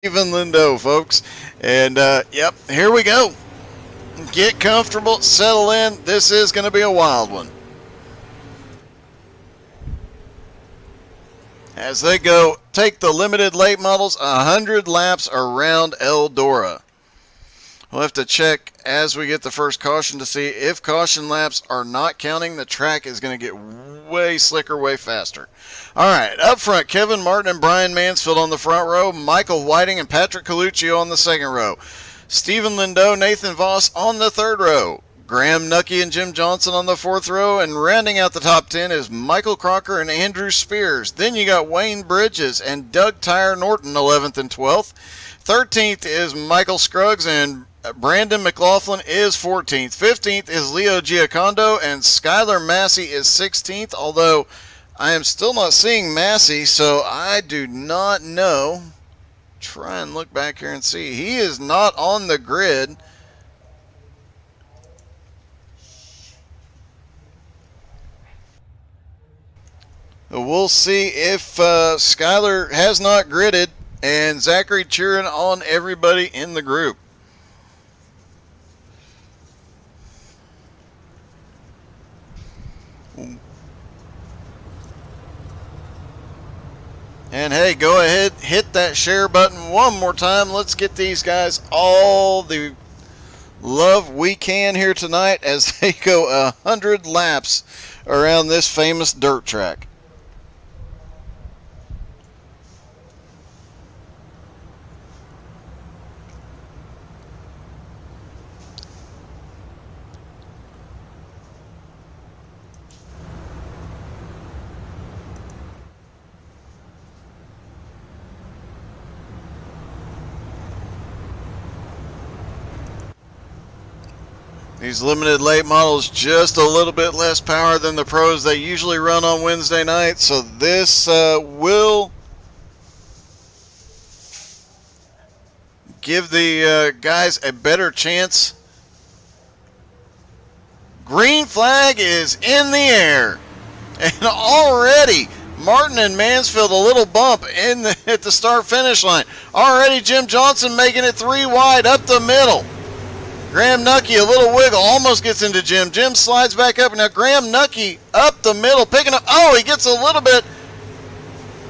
Stephen Lindo, folks. And, yep, here we go. Get comfortable, settle in. This is going to be a wild one. As they go, take the limited late models 100 laps around Eldora. We'll have to check as we get the first caution to see if caution laps are not counting. The track is going to get way slicker, way faster. All right, up front, Kevin Martin and Brian Mansfield on the front row, Michael Whiting and Patrick Coluccio on the second row, Stephen Lindo, Nathan Voss on the third row, Graham Nucky and Jim Johnson on the fourth row, and rounding out the top 10 is Michael Crocker and Andrew Spears. Then you got Wayne Bridges and Doug Tyre Norton, 11th and 12th. 13th is Michael Scruggs and Brandon McLaughlin is 14th. 15th is Leo Giacondo and Skylar Massey is 16th, although I am still not seeing Massey, so I do not know. Try and look back here and see. He is not on the grid. We'll see if Skylar has not gridded and Zachary cheering on everybody in the group. And hey, go ahead, hit that share button one more time. Let's get these guys all the love we can here tonight as they go 100 laps around this famous dirt track. These limited late models just a little bit less power than the pros they usually run on Wednesday night, so this will give the guys a better chance. Green flag is in the air, and already Martin and Mansfield a little bump at the start finish line. Already Jim Johnson making it 3 wide up the middle. Graham Nucky, a little wiggle, almost gets into Jim. Jim slides back up. Now Graham Nucky up the middle, picking up. Oh, he gets a little bit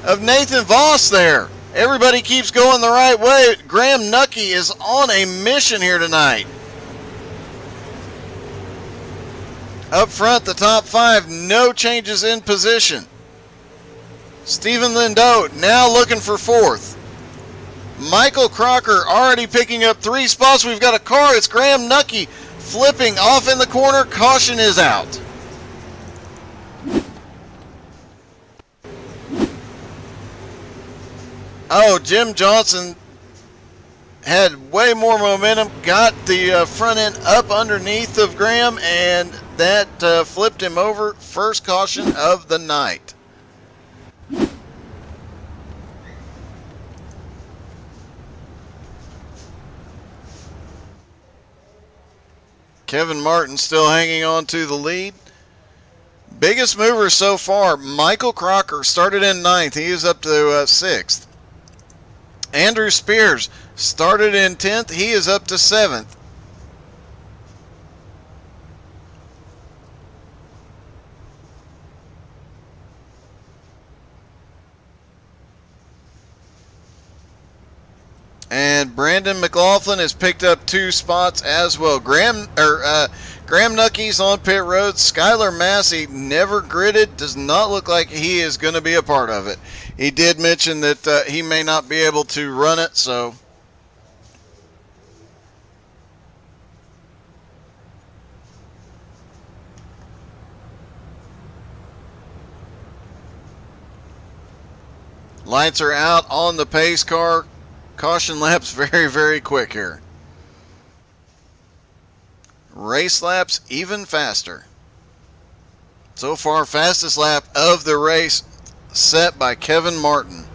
of Nathan Voss there. Everybody keeps going the right way. Graham Nucky is on a mission here tonight. Up front, the top 5, no changes in position. Stephen Lindo now looking for 4th. Michael Crocker already picking up 3 spots. We've got a car. It's Graham Nucky flipping off in the corner. Caution is out. Oh, Jim Johnson had way more momentum. Got the front end up underneath of Graham, and that flipped him over. First caution of the night. Kevin Martin still hanging on to the lead. Biggest mover so far, Michael Crocker started in 9th. He is up to 6th. Andrew Spears started in 10th. He is up to 7th. And Brandon McLaughlin has picked up 2 spots as well. Graham Nucky's on pit road. Skylar Massey never gridded. Does not look like he is going to be a part of it. He did mention that he may not be able to run it, so. Lights are out on the pace car. Caution laps very, very quick here. Race laps even faster. So far, fastest lap of the race set by Kevin Martin.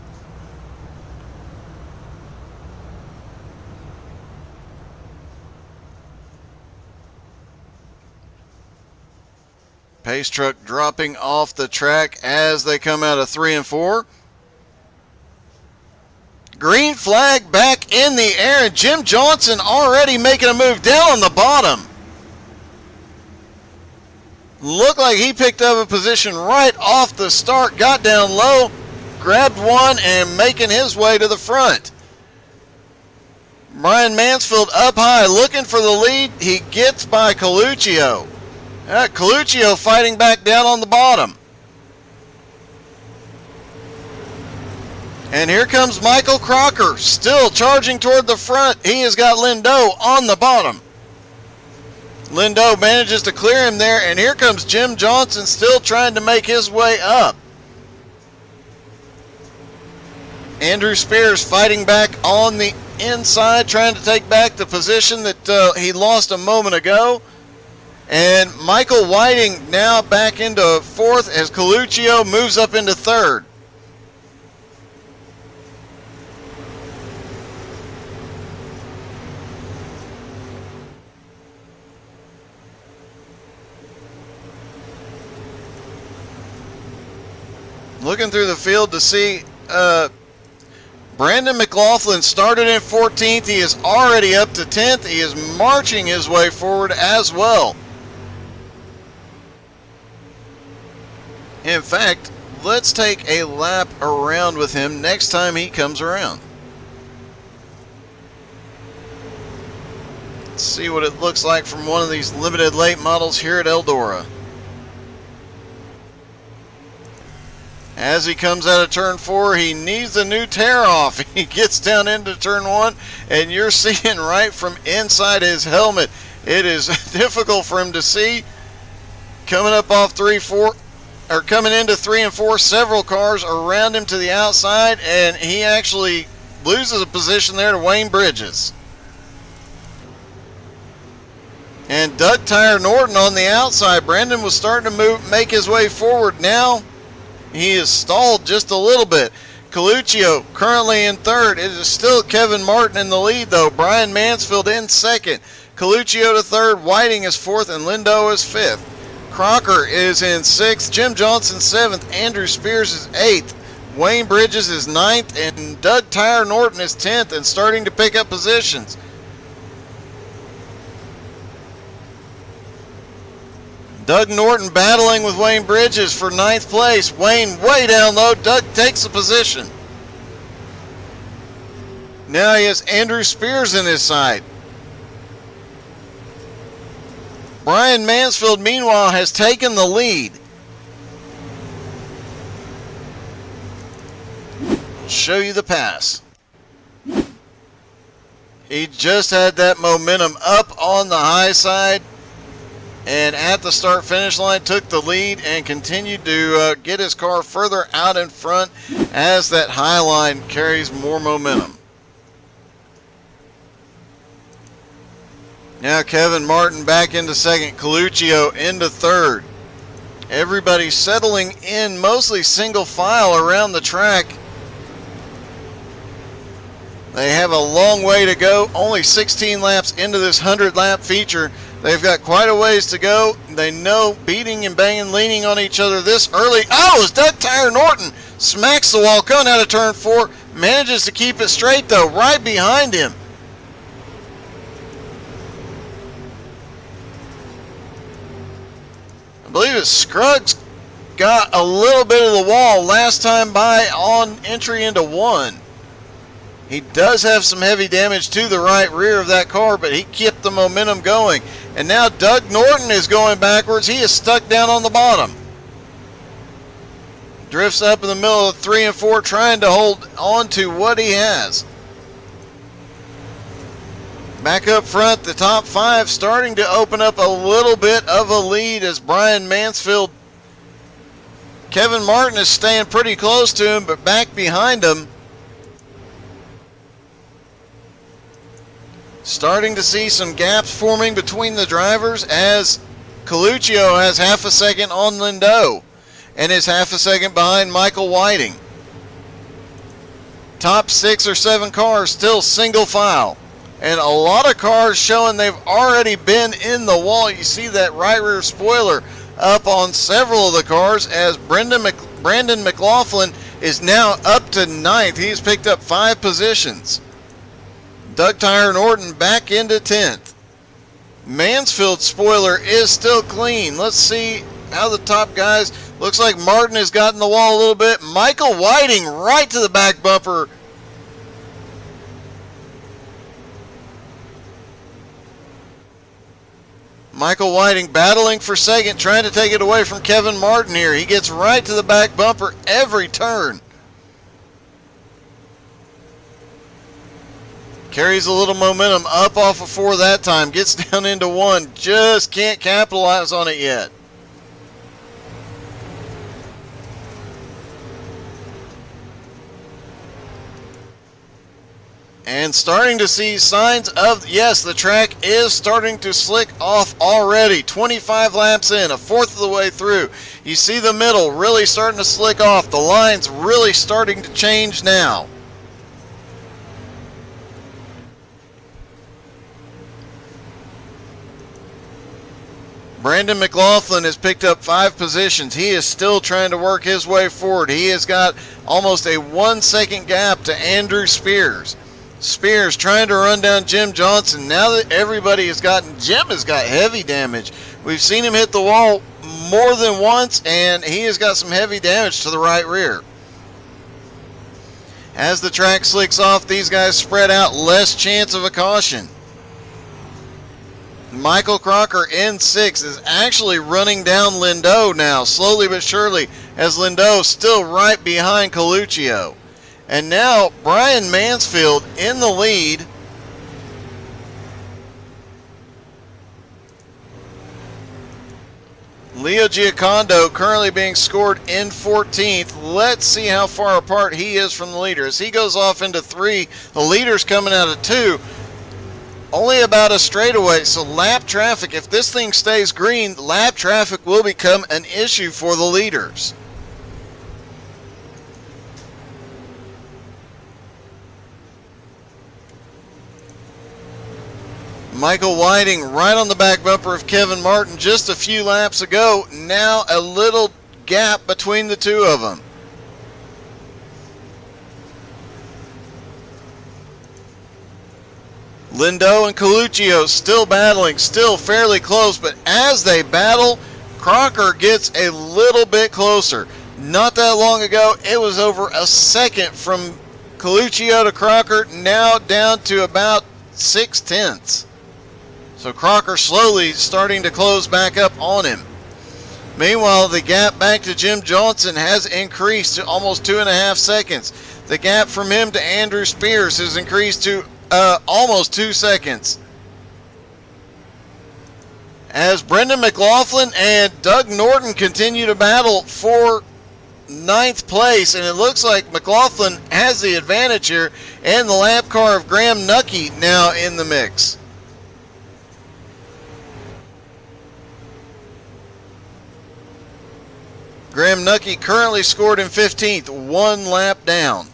Pace truck dropping off the track as they come out of 3 and 4. Green flag back in the air, and Jim Johnson already making a move down on the bottom. Looked like he picked up a position right off the start, got down low, grabbed one, and making his way to the front. Brian Mansfield up high, looking for the lead. He gets by Coluccio. Coluccio fighting back down on the bottom. And here comes Michael Crocker, still charging toward the front. He has got Lindau on the bottom. Lindau manages to clear him there, and here comes Jim Johnson, still trying to make his way up. Andrew Spears fighting back on the inside, trying to take back the position that he lost a moment ago. And Michael Whiting now back into fourth as Coluccio moves up into third. Looking through the field to see Brandon McLaughlin started in 14th. He is already up to 10th. He is marching his way forward as well. In fact, let's take a lap around with him next time he comes around. Let's see what it looks like from one of these limited late models here at Eldora. As he comes out of turn 4, he needs a new tear off. He gets down into turn 1, and you're seeing right from inside his helmet. It is difficult for him to see. Coming up off 3, 4, or coming into 3 and 4, several cars around him to the outside, and he actually loses a position there to Wayne Bridges. And Doug Tire Norton on the outside. Brandon was starting to make his way forward. Now he is stalled just a little bit. Coluccio currently in third. It is still Kevin Martin in the lead, though. Brian Mansfield in second. Coluccio to third. Whiting is fourth, and Lindau is fifth. Crocker is in sixth. Jim Johnson seventh. Andrew Spears is eighth. Wayne Bridges is ninth, and Doug Tire Norton is 10th and starting to pick up positions. Doug Norton battling with Wayne Bridges for 9th place. Wayne way down low. Doug takes the position. Now he has Andrew Spears in his side. Brian Mansfield, meanwhile, has taken the lead. I'll show you the pass. He just had that momentum up on the high side, and at the start-finish line took the lead and continued to get his car further out in front as that high line carries more momentum. Now Kevin Martin back into second, Coluccio into third. Everybody settling in, mostly single file around the track. They have a long way to go, only 16 laps into this 100-lap feature. They've got quite a ways to go. They know beating and banging, leaning on each other this early. Oh, it's Doug Tire Norton. Smacks the wall coming out of turn 4. Manages to keep it straight, though, right behind him. I believe it's Scruggs got a little bit of the wall last time by on entry into 1. He does have some heavy damage to the right rear of that car, but he kept the momentum going. And now Doug Norton is going backwards. He is stuck down on the bottom. Drifts up in the middle of 3 and 4, trying to hold on to what he has. Back up front, the top 5 starting to open up a little bit of a lead as Brian Mansfield. Kevin Martin is staying pretty close to him, but back behind him. Starting to see some gaps forming between the drivers as Coluccio has half a second on Lindau and is half a second behind Michael Whiting. Top 6 or 7 cars still single file, and a lot of cars showing they've already been in the wall. You see that right rear spoiler up on several of the cars as Brandon McLaughlin is now up to ninth. He's picked up 5 positions. Doug Tire Norton back into 10th. Mansfield's spoiler is still clean. Let's see how the top guys. Looks like Martin has gotten the wall a little bit. Michael Whiting right to the back bumper. Michael Whiting battling for second, trying to take it away from Kevin Martin here. He gets right to the back bumper every turn. Carries a little momentum up off of 4 that time. Gets down into 1. Just can't capitalize on it yet. And starting to see signs of, yes, the track is starting to slick off already. 25 laps in, a fourth of the way through. You see the middle really starting to slick off. The line's really starting to change now. Brandon McLaughlin has picked up 5 positions. He is still trying to work his way forward. He has got almost a 1-second gap to Andrew Spears. Spears trying to run down Jim Johnson. Now that everybody has gotten, Jim has got heavy damage. We've seen him hit the wall more than once, and he has got some heavy damage to the right rear. As the track slicks off, these guys spread out, less chance of a caution. Michael Crocker in 6 is actually running down Lindau now, slowly but surely, as Lindau still right behind Coluccio. And now Brian Mansfield in the lead. Leo Giocondo currently being scored in 14th. Let's see how far apart he is from the leader. As he goes off into 3, the leader's coming out of 2. Only about a straightaway, so lap traffic, if this thing stays green, lap traffic will become an issue for the leaders. Michael Whiting right on the back bumper of Kevin Martin just a few laps ago. Now a little gap between the two of them. Lindau and Coluccio still battling, still fairly close, but as they battle, Crocker gets a little bit closer. Not that long ago, it was over a second from Coluccio to Crocker, now down to about 6/10. So Crocker slowly starting to close back up on him. Meanwhile, the gap back to Jim Johnson has increased to almost 2.5 seconds. The gap from him to Andrew Spears has increased to almost 2 seconds. As Brendan McLaughlin and Doug Norton continue to battle for 9th place, and it looks like McLaughlin has the advantage here, and the lap car of Graham Nucky now in the mix. Graham Nucky currently scored in 15th, 1 lap down.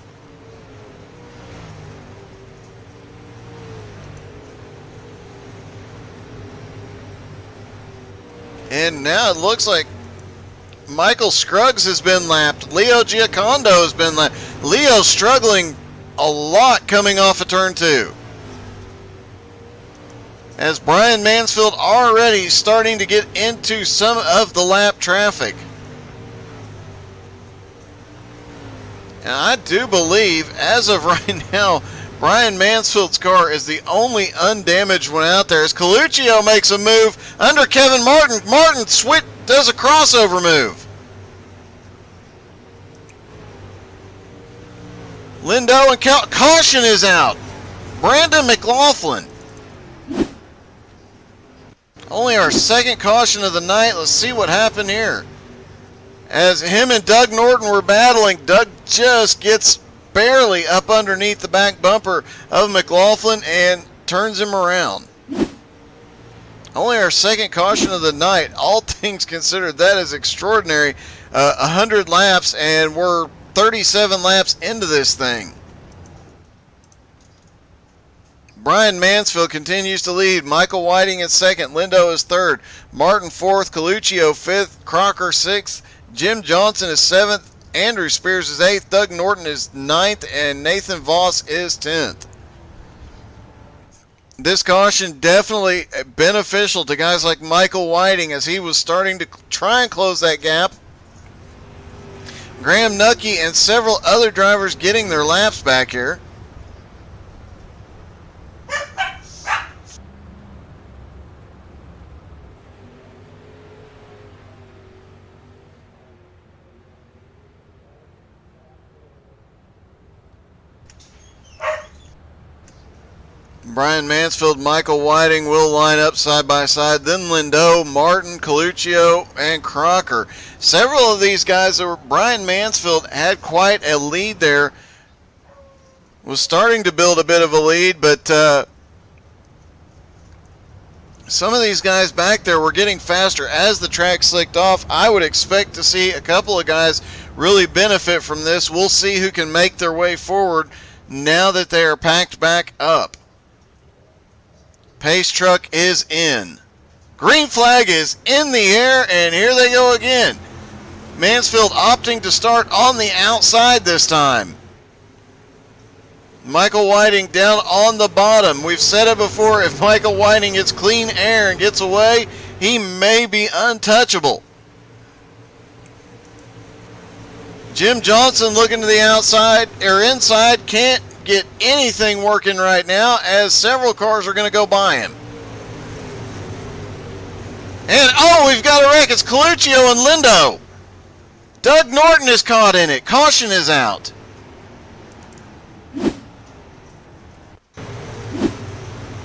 And now it looks like Michael Scruggs has been lapped. Leo Giocondo has been lapped. Leo struggling a lot coming off of turn 2. As Brian Mansfield already starting to get into some of the lap traffic. And I do believe, as of right now, Brian Mansfield's car is the only undamaged one out there. As Coluccio makes a move under Kevin Martin. Martin does a crossover move. Lindau and caution is out. Brandon McLaughlin. Only our 2nd caution of the night. Let's see what happened here. As him and Doug Norton were battling, Doug just gets barely up underneath the back bumper of McLaughlin and turns him around. Only our 2nd caution of the night. All things considered, that is extraordinary. 100 laps, and we're 37 laps into this thing. Brian Mansfield continues to lead. Michael Whiting is 2nd. Lindau is 3rd. Martin 4th. Coluccio 5th. Crocker 6th. Jim Johnson is 7th. Andrew Spears is 8th, Doug Norton is 9th, and Nathan Voss is 10th. This caution definitely beneficial to guys like Michael Whiting as he was starting to try and close that gap. Graham Nucky and several other drivers getting their laps back here. Brian Mansfield, Michael Whiting will line up side by side. Then Lindo, Martin, Coluccio, and Crocker. Several of these guys, Brian Mansfield had quite a lead there. Was starting to build a bit of a lead, but some of these guys back there were getting faster as the track slicked off. I would expect to see a couple of guys really benefit from this. We'll see who can make their way forward now that they are packed back up. Pace truck is in. Green flag is in the air, and here they go again. Mansfield opting to start on the outside this time. Michael Whiting down on the bottom. We've said it before, if Michael Whiting gets clean air and gets away, he may be untouchable. Jim Johnson looking to the outside, or inside, can't get anything working right now as several cars are going to go by him. And we've got a wreck. It's Coluccio and Lindo. Doug Norton is caught in it. Caution is out.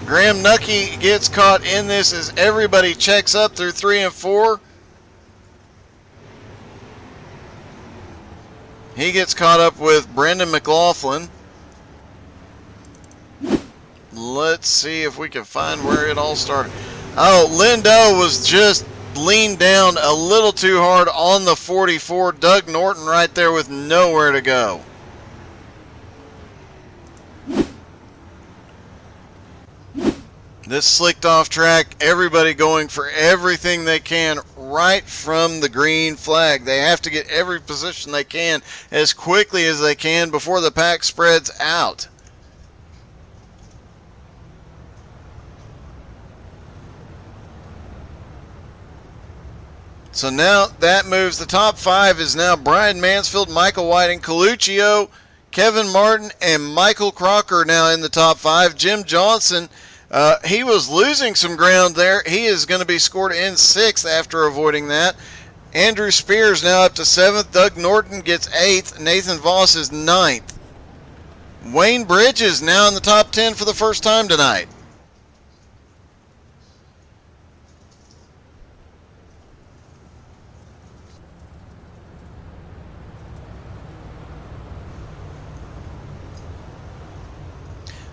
Graham Nucky gets caught in this as everybody checks up through 3 and 4. He gets caught up with Brendan McLaughlin. Let's see if we can find where it all started. Lindo was just leaned down a little too hard on the 44. Doug Norton right there with nowhere to go. This slicked off track, everybody going for everything they can right from the green flag. They have to get every position they can as quickly as they can before the pack spreads out. So now that moves. The top 5 is now Brian Mansfield, Michael Whiting, Coluccio, Kevin Martin, and Michael Crocker now in the top 5. Jim Johnson, he was losing some ground there. He is going to be scored in 6th after avoiding that. Andrew Spears now up to 7th. Doug Norton gets 8th. Nathan Voss is 9th. Wayne Bridges now in the top 10 for the first time tonight.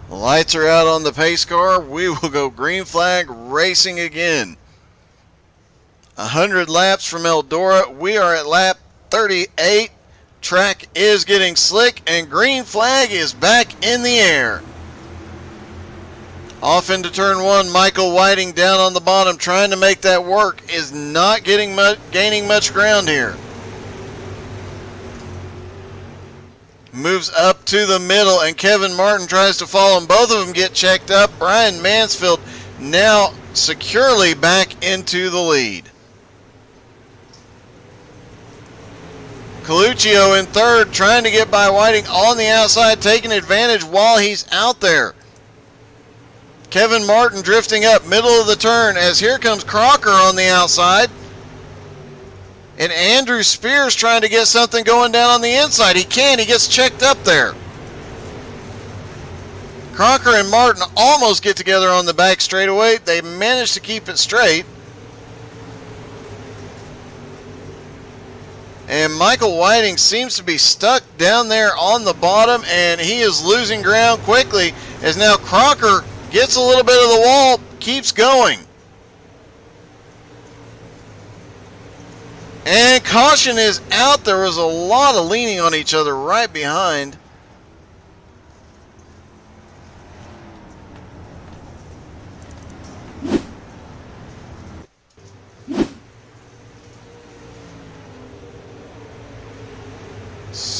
The lights are out on the pace car. We will go green flag racing again. 100 laps from Eldora. We are at lap 38. Track is getting slick and green flag is back in the air. Off into turn 1. Michael Whiting down on the bottom trying to make that work. Is not gaining much ground here. Moves up to the middle, and Kevin Martin tries to follow him. Both of them get checked up. Brian Mansfield now securely back into the lead. Coluccio in 3rd, trying to get by Whiting on the outside, taking advantage while he's out there. Kevin Martin drifting up, middle of the turn, as here comes Crocker on the outside. And Andrew Spears trying to get something going down on the inside. He can. He gets checked up there. Crocker and Martin almost get together on the back straightaway. They manage to keep it straight. And Michael Whiting seems to be stuck down there on the bottom, and he is losing ground quickly as now Crocker gets a little bit of the wall, keeps going. And caution is out. There was a lot of leaning on each other right behind.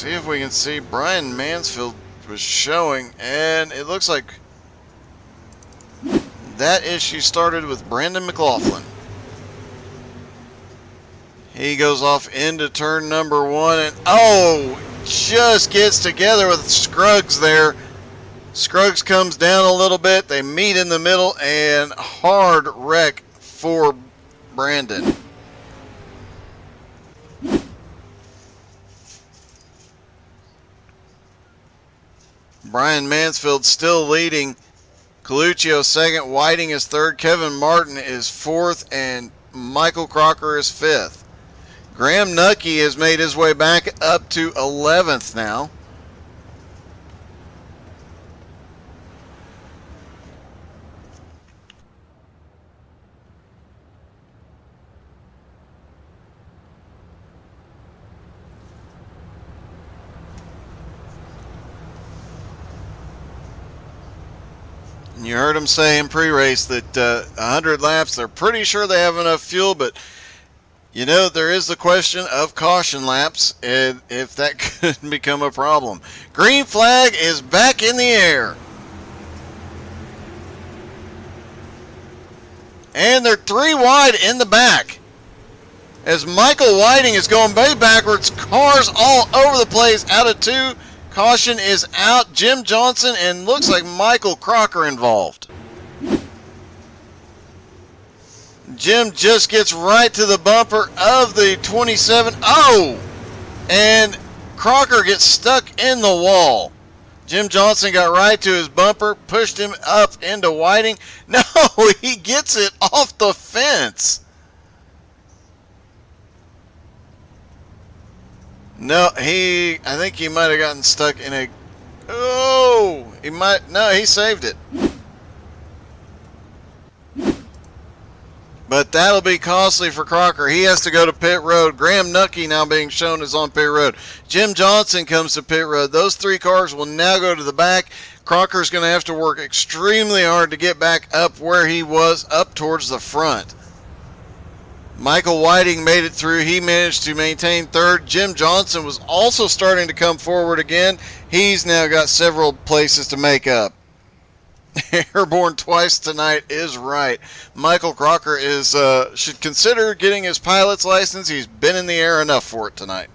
see if we can see. Brian Mansfield was showing, and it looks like that issue started with Brandon McLaughlin. He goes off into turn number 1, and just gets together with Scruggs there. Scruggs comes down a little bit. They meet in the middle, and hard wreck for Brandon. Brian Mansfield still leading. Coluccio second, Whiting is third, Kevin Martin is fourth, and Michael Crocker is fifth. Graham Nucky has made his way back up to 11th now. You heard him say in pre-race that 100 laps, they're pretty sure they have enough fuel, but you know, there is the question of caution laps, and if that could become a problem. Green flag is back in the air. And they're 3 wide in the back. As Michael Whiting is going way backwards, cars all over the place, out of 2. Caution is out. Jim Johnson and looks like Michael Crocker involved. Jim just gets right to the bumper of the 27. And Crocker gets stuck in the wall. Jim Johnson got right to his bumper, pushed him up into Whiting. No, he gets it off the fence. No, I think he might have gotten stuck in a... he saved it. But that'll be costly for Crocker. He has to go to pit road. Graham Nucky now being shown is on pit road. Jim Johnson comes to pit road. Those 3 cars will now go to the back. Crocker's going to have to work extremely hard to get back up where he was, up towards the front. Michael Whiting made it through. He managed to maintain third. Jim Johnson was also starting to come forward again. He's now got several places to make up. Airborne twice tonight is right. Michael Crocker should consider getting his pilot's license. He's been in the air enough for it tonight.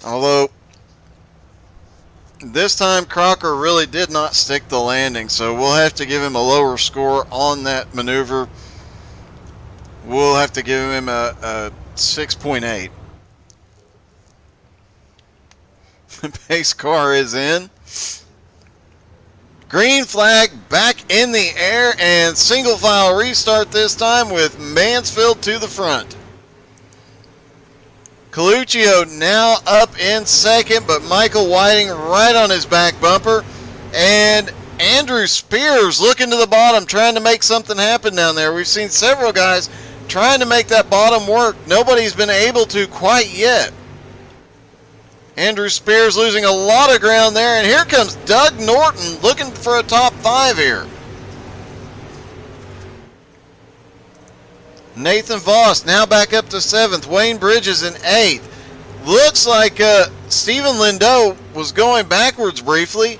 Although, this time Crocker really did not stick the landing, so we'll have to give him a lower score on that maneuver. We'll have to give him a 6.8. The pace car is in. Green flag back in the air, and single file restart this time with Mansfield to the front. Coluccio now up in second, but Michael Whiting right on his back bumper. And Andrew Spears looking to the bottom, trying to make something happen down there. We've seen several guys trying to make that bottom work. Nobody's been able to quite yet. Andrew Spears losing a lot of ground there, and here comes Doug Norton looking for a top 5 here. Nathan Voss now back up to 7th. Wayne Bridges in 8th. Looks like Stephen Lindau was going backwards briefly.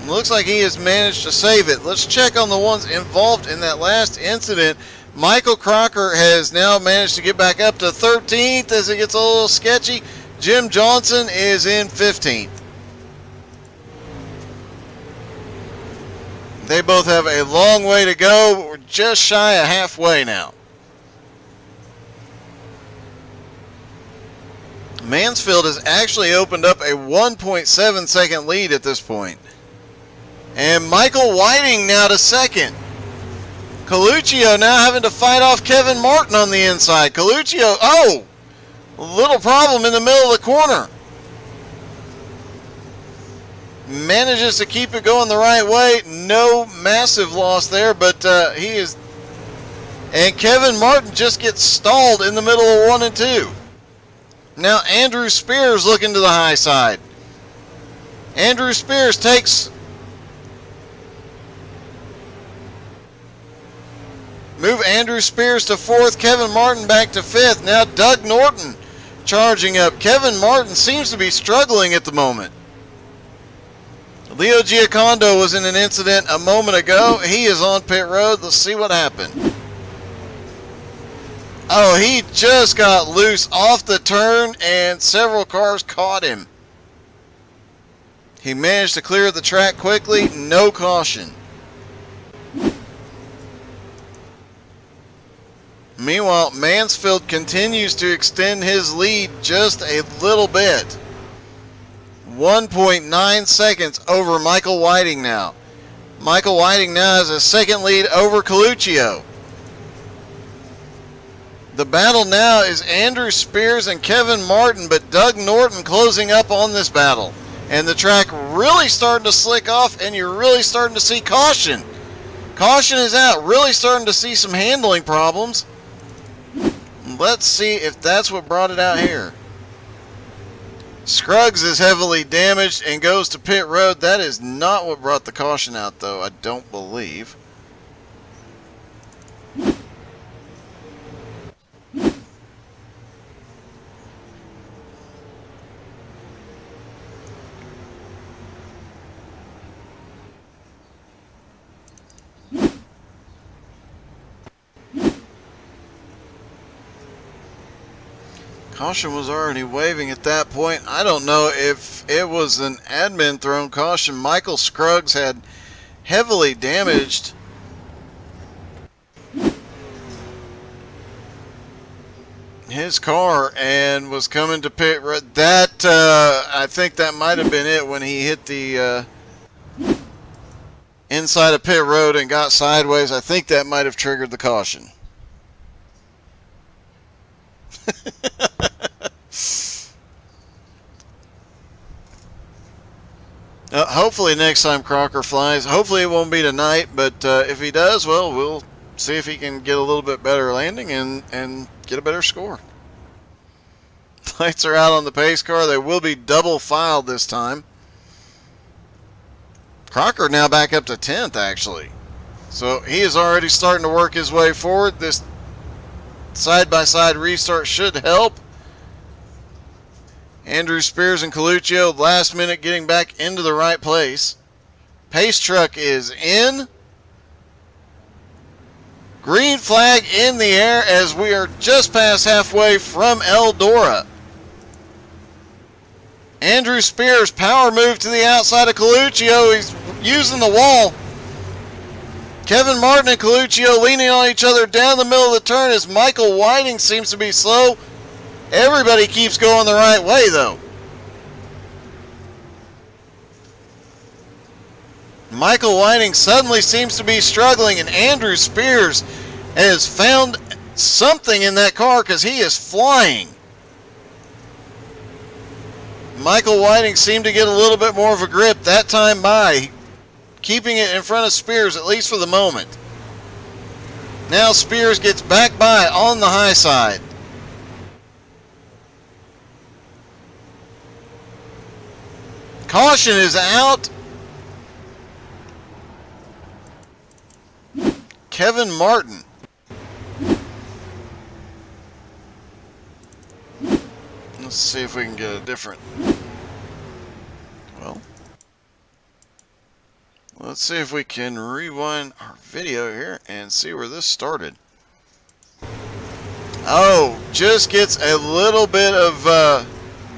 Looks like he has managed to save it. Let's check on the ones involved in that last incident. Michael Crocker has now managed to get back up to 13th as it gets a little sketchy. Jim Johnson is in 15th. They both have a long way to go, but we're just shy of halfway now. Mansfield has actually opened up a 1.7 second lead at this point. And Michael Whiting now to second. Coluccio now having to fight off Kevin Martin on the inside. Coluccio, a little problem in the middle of the corner. Manages to keep it going the right way. No massive loss there, but he is... And Kevin Martin just gets stalled in the middle of 1 and 2. Now Andrew Spears looking to the high side. Andrew Spears takes... Move Andrew Spears to 4th. Kevin Martin back to 5th. Now Doug Norton charging up. Kevin Martin seems to be struggling at the moment. Leo Giacondo was in an incident a moment ago. He is on pit road. Let's see what happened. Oh, he just got loose off the turn and several cars caught him. He managed to clear the track quickly. No caution. Meanwhile, Mansfield continues to extend his lead just a little bit. 1.9 seconds over Michael Whiting now. Michael Whiting now has a second lead over Coluccio. The battle now is Andrew Spears and Kevin Martin, but Doug Norton closing up on this battle. And the track really starting to slick off, and you're really starting to see caution. Caution is out. Really starting to see some handling problems. Let's see if that's what brought it out here. Scruggs is heavily damaged and goes to pit road. That is not what brought the caution out, though, I don't believe. Caution was already waving at that point. I don't know if it was an admin thrown caution. Michael Scruggs had heavily damaged his car and was coming to pit. That I think that might have been it when he hit the inside of pit road and got sideways. I think that might have triggered the caution. Hopefully next time Crocker flies, hopefully it won't be tonight, but if he does, well, we'll see if he can get a little bit better landing and get a better score. Lights are out on the pace car. They will be double filed this time. Crocker now back up to 10th, actually. So he is already starting to work his way forward. This side-by-side restart should help. Andrew Spears and Coluccio last minute getting back into the right place. Pace truck is in. Green flag in the air as we are just past halfway from Eldora. Andrew Spears power move to the outside of Coluccio. He's using the wall. Kevin Martin and Coluccio leaning on each other down the middle of the turn as Michael Whiting seems to be slow. Everybody keeps going the right way, though. Michael Whiting suddenly seems to be struggling, and Andrew Spears has found something in that car because he is flying. Michael Whiting seemed to get a little bit more of a grip that time by keeping it in front of Spears, at least for the moment. Now Spears gets back by on the high side. Caution is out. Kevin Martin. Let's see if we can get a different. Well, let's see if we can rewind our video here and see where this started. Oh, just gets a little bit of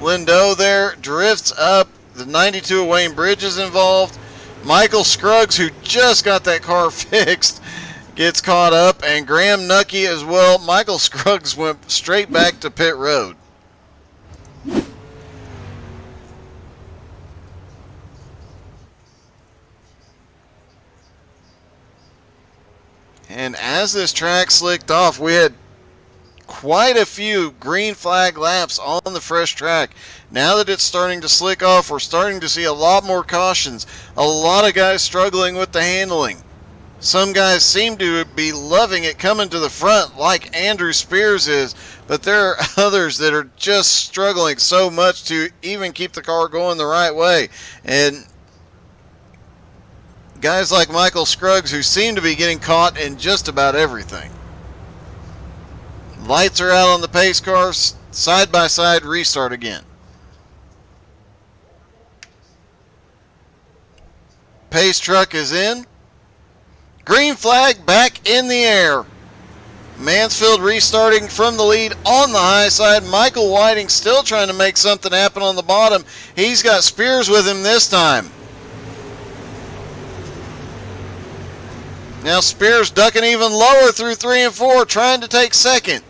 Lindo there. Drifts up. The 92 of Wayne Bridge is involved. Michael Scruggs, who just got that car fixed, gets caught up. And Graham Nucky as well. Michael Scruggs went straight back to pit road. And as this track slicked off, we had quite a few green flag laps on the fresh track. Now that it's starting to slick off, we're starting to see a lot more cautions. A lot of guys struggling with the handling. Some guys seem to be loving it coming to the front like Andrew Spears is, but there are others that are just struggling so much to even keep the car going the right way. And guys like Michael Scruggs, who seem to be getting caught in just about everything. Lights are out on the pace cars. Side by side restart again. Pace truck is in. Green flag back in the air. Mansfield restarting from the lead on the high side. Michael Whiting still trying to make something happen on the bottom. He's got Spears with him this time. Now Spears ducking even lower through 3 and 4, trying to take second.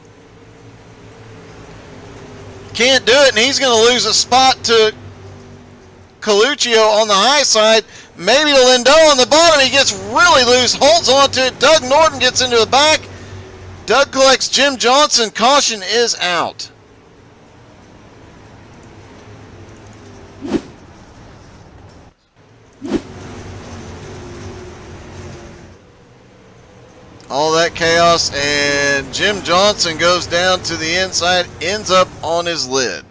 Can't do it, and he's going to lose a spot to Coluccio on the high side. Maybe to Lindau on the bottom. He gets really loose, holds on to it. Doug Norton gets into the back. Doug collects Jim Johnson. Caution is out. All that chaos, and Jim Johnson goes down to the inside, ends up on his lid.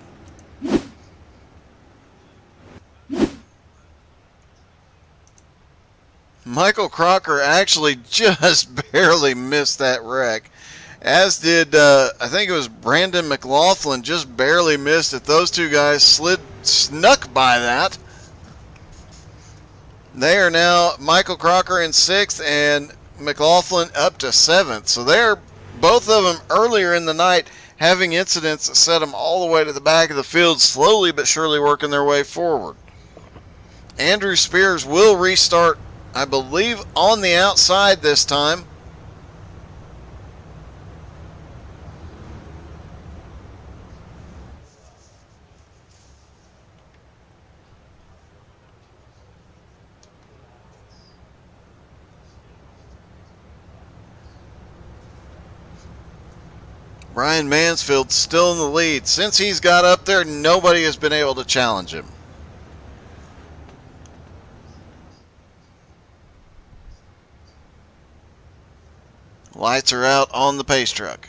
Michael Crocker actually just barely missed that wreck, as did, I think it was Brandon McLaughlin, just barely missed it. Those two guys snuck by that. They are now Michael Crocker in 6th and McLaughlin up to 7th. So they're both of them earlier in the night having incidents that set them all the way to the back of the field, slowly but surely working their way forward. Andrew Spears will restart, I believe, on the outside this time. Brian Mansfield still in the lead. Since he's got up there, nobody has been able to challenge him. Lights are out on the pace truck.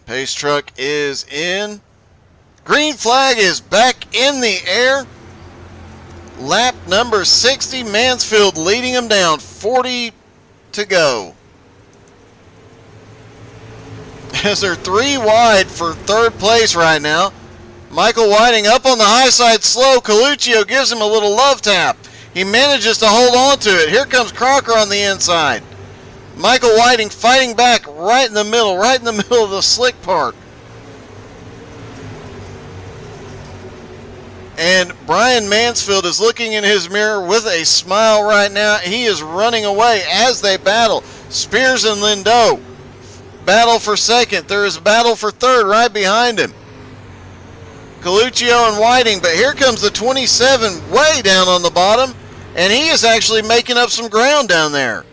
Pace truck is in. Green flag is back in the air. Lap number 60. Mansfield leading him down. 40 to go. As they're 3 wide for 3rd place right now. Michael Whiting up on the high side slow. Coluccio gives him a little love tap. He manages to hold on to it. Here comes Crocker on the inside. Michael Whiting fighting back right in the middle of the slick part. And Brian Mansfield is looking in his mirror with a smile right now. He is running away as they battle. Spears and Lindau battle for 2nd. There is a battle for 3rd right behind him. Coluccio and Whiting, but here comes the 27 way down on the bottom, and he is actually making up some ground down there.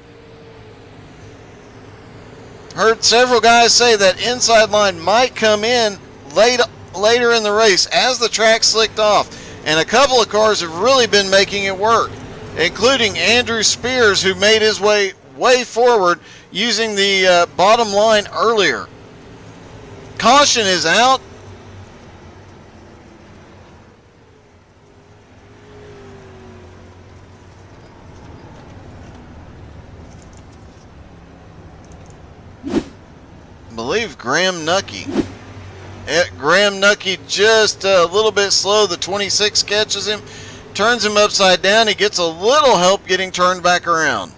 Heard several guys say that inside line might come in later in the race as the track slicked off, and a couple of cars have really been making it work, including Andrew Spears, who made his way forward using the bottom line earlier. Caution is out. I believe Graham Nucky. Graham Nucky just a little bit slow. The 26 catches him, turns him upside down. He gets a little help getting turned back around.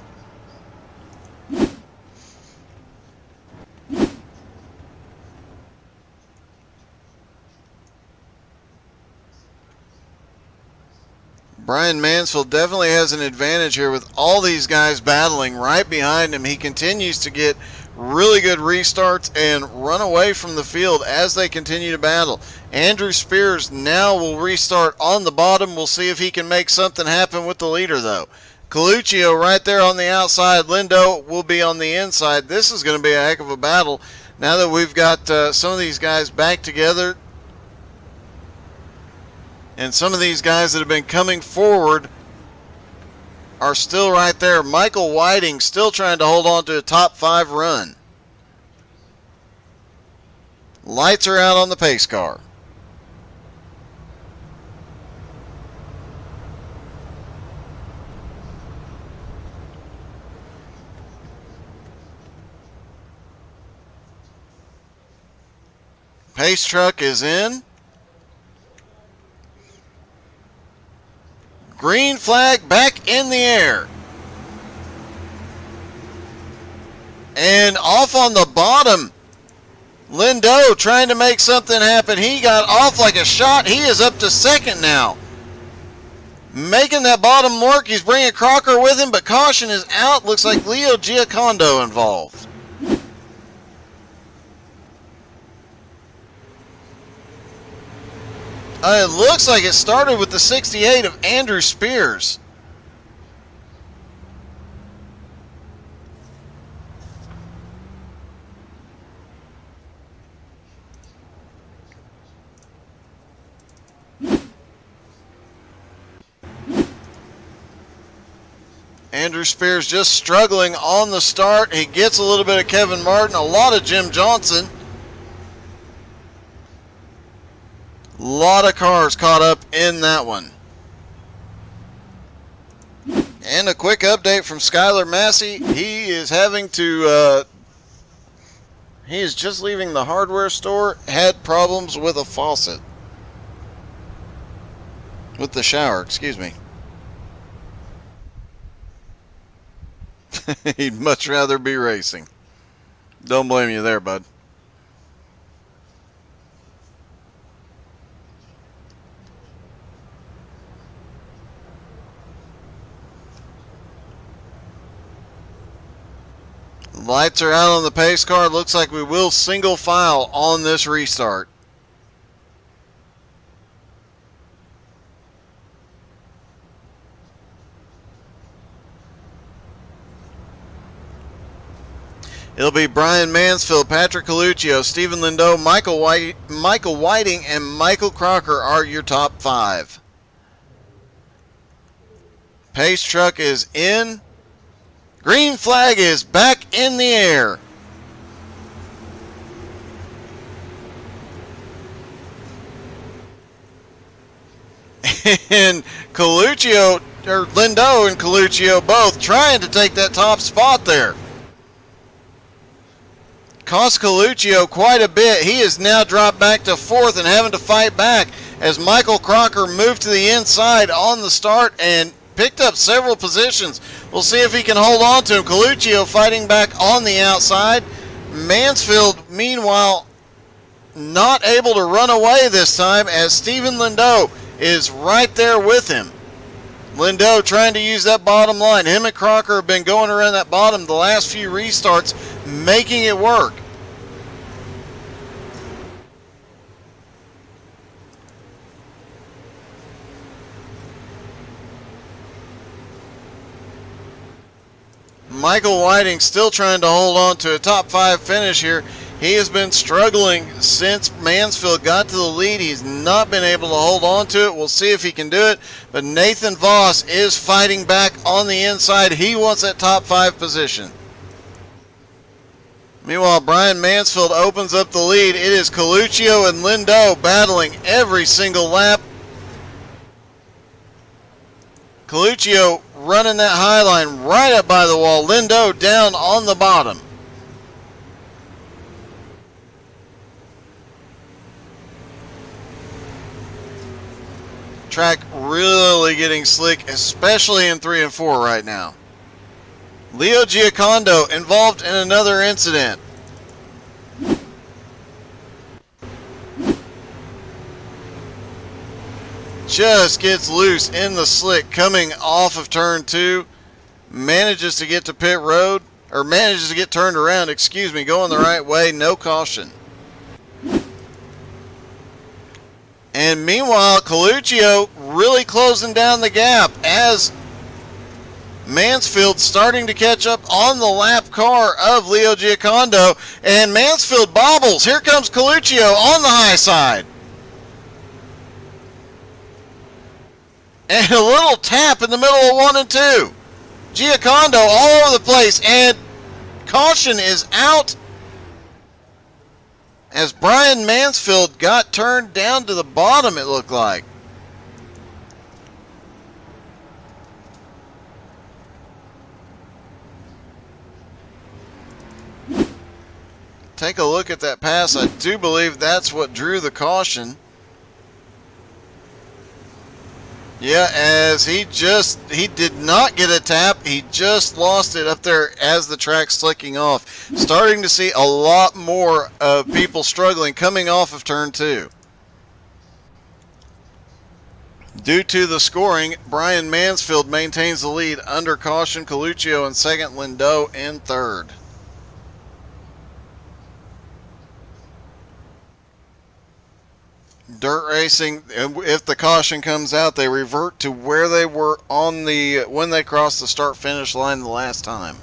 Brian Mansfield definitely has an advantage here with all these guys battling right behind him. He continues to get really good restarts and run away from the field as they continue to battle. Andrew Spears now will restart on the bottom. We'll see if he can make something happen with the leader, though. Coluccio right there on the outside. Lindo will be on the inside. This is going to be a heck of a battle now that we've got some of these guys back together. And some of these guys that have been coming forward are still right there. Michael Whiting still trying to hold on to a top 5 run. Lights are out on the pace car. Pace truck is in. Green flag back in the air. And off on the bottom, Lindo trying to make something happen. He got off like a shot. He is up to second now. Making that bottom work. He's bringing Crocker with him, but caution is out. Looks like Leo Giacondo involved. It looks like it started with the 68 of Andrew Spears. Andrew Spears just struggling on the start. He gets a little bit of Kevin Martin, a lot of Jim Johnson. A lot of cars caught up in that one. And a quick update from Skylar Massey. He is having to, he is just leaving the hardware store. Had problems with a faucet. With the shower, excuse me. He'd much rather be racing. Don't blame you there, bud. Lights are out on the pace car. Looks like we will single file on this restart. It'll be Brian Mansfield, Patrick Coluccio, Stephen Lindo, Michael Whiting, and Michael Crocker are your top 5. Pace truck is in. Green flag is back in the air. And Coluccio, or Lindo and Coluccio both trying to take that top spot there. Cost Coluccio quite a bit. He is now dropped back to 4th and having to fight back as Michael Crocker moved to the inside on the start and picked up several positions. We'll see if he can hold on to him. Coluccio fighting back on the outside. Mansfield, meanwhile, not able to run away this time as Stephen Lindo is right there with him. Lindo trying to use that bottom line. Him and Crocker have been going around that bottom the last few restarts, making it work. Michael Whiting still trying to hold on to a top 5 finish here. He has been struggling since Mansfield got to the lead. He's not been able to hold on to it. We'll see if he can do it. But Nathan Voss is fighting back on the inside. He wants that top 5 position. Meanwhile, Brian Mansfield opens up the lead. It is Coluccio and Lindo battling every single lap. Coluccio running that high line right up by the wall. Lindo down on the bottom. Track really getting slick, especially in 3 and 4 right now. Leo Giacondo involved in another incident. Just gets loose in the slick coming off of turn 2. Manages to get to pit road, or manages to get turned around, excuse me, going the right way, no caution. And meanwhile, Coluccio really closing down the gap as Mansfield starting to catch up on the lap car of Leo Giocondo, and Mansfield bobbles. Here comes Coluccio on the high side. And a little tap in the middle of 1 and 2. Giocondo all over the place, and caution is out as Brian Mansfield got turned down to the bottom, it looked like. Take a look at that pass. I do believe that's what drew the caution. Yeah, as he did not get a tap. He just lost it up there as the track's slicking off. Starting to see a lot more of people struggling coming off of turn 2. Due to the scoring, Brian Mansfield maintains the lead under caution. Coluccio in second, Lindau in third. Dirt racing, if the caution comes out, they revert to where they were on when they crossed the start-finish line the last time.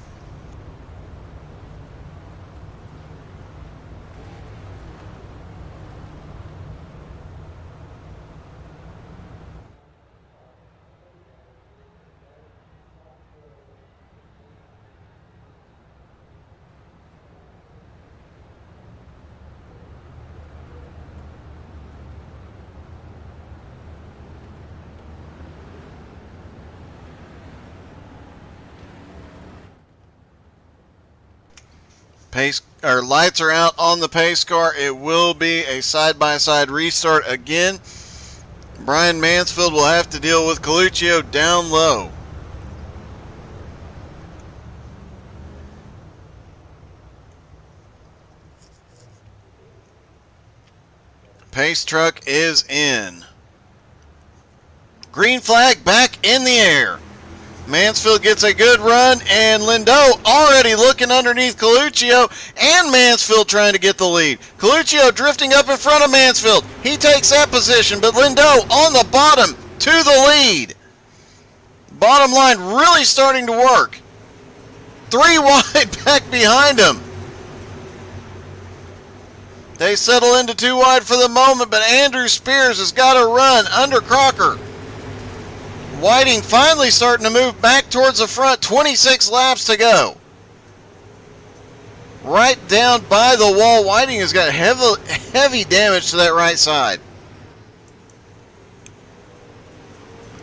Lights are out on the pace car. It will be a side-by-side restart again. Brian Mansfield will have to deal with Coluccio down low. Pace truck is in. Green flag back in the air. Mansfield gets a good run, and Lindau already looking underneath Coluccio, and Mansfield trying to get the lead. Coluccio drifting up in front of Mansfield. He takes that position, but Lindau on the bottom to the lead. Bottom line really starting to work. 3 wide back behind him. They settle into 2 wide for the moment, but Andrew Spears has got to run under Crocker. Whiting finally starting to move back towards the front. 26 laps to go. Right down by the wall. Whiting has got heavy damage to that right side.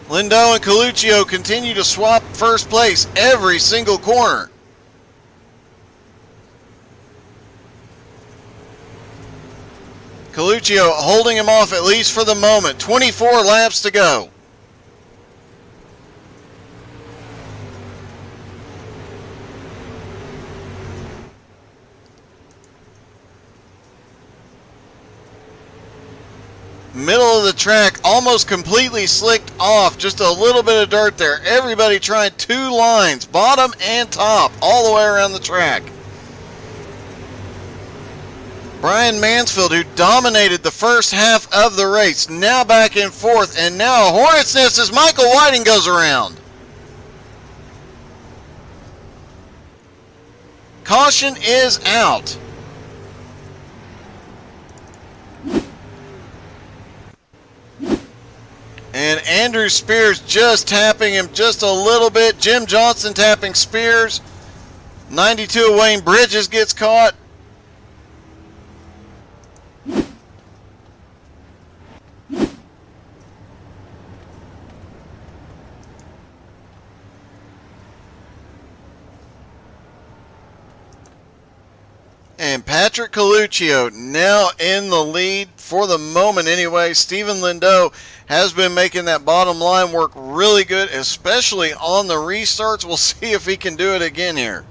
Lindau and Coluccio continue to swap first place every single corner. Coluccio holding him off at least for the moment. 24 laps to go. Middle of the track almost completely slicked off. Just a little bit of dirt there. Everybody trying 2 lines, bottom and top, all the way around the track. Brian Mansfield, who dominated the first half of the race, now back in fourth, and now a hornet's nest as Michael Whiting goes around. Caution is out. And Andrew Spears just tapping him just a little bit. Jim Johnson tapping Spears. 92 of Wayne Bridges gets caught. And Patrick Coluccio now in the lead for the moment anyway. Stephen Lindau has been making that bottom line work really good, especially on the restarts. We'll see if he can do it again here.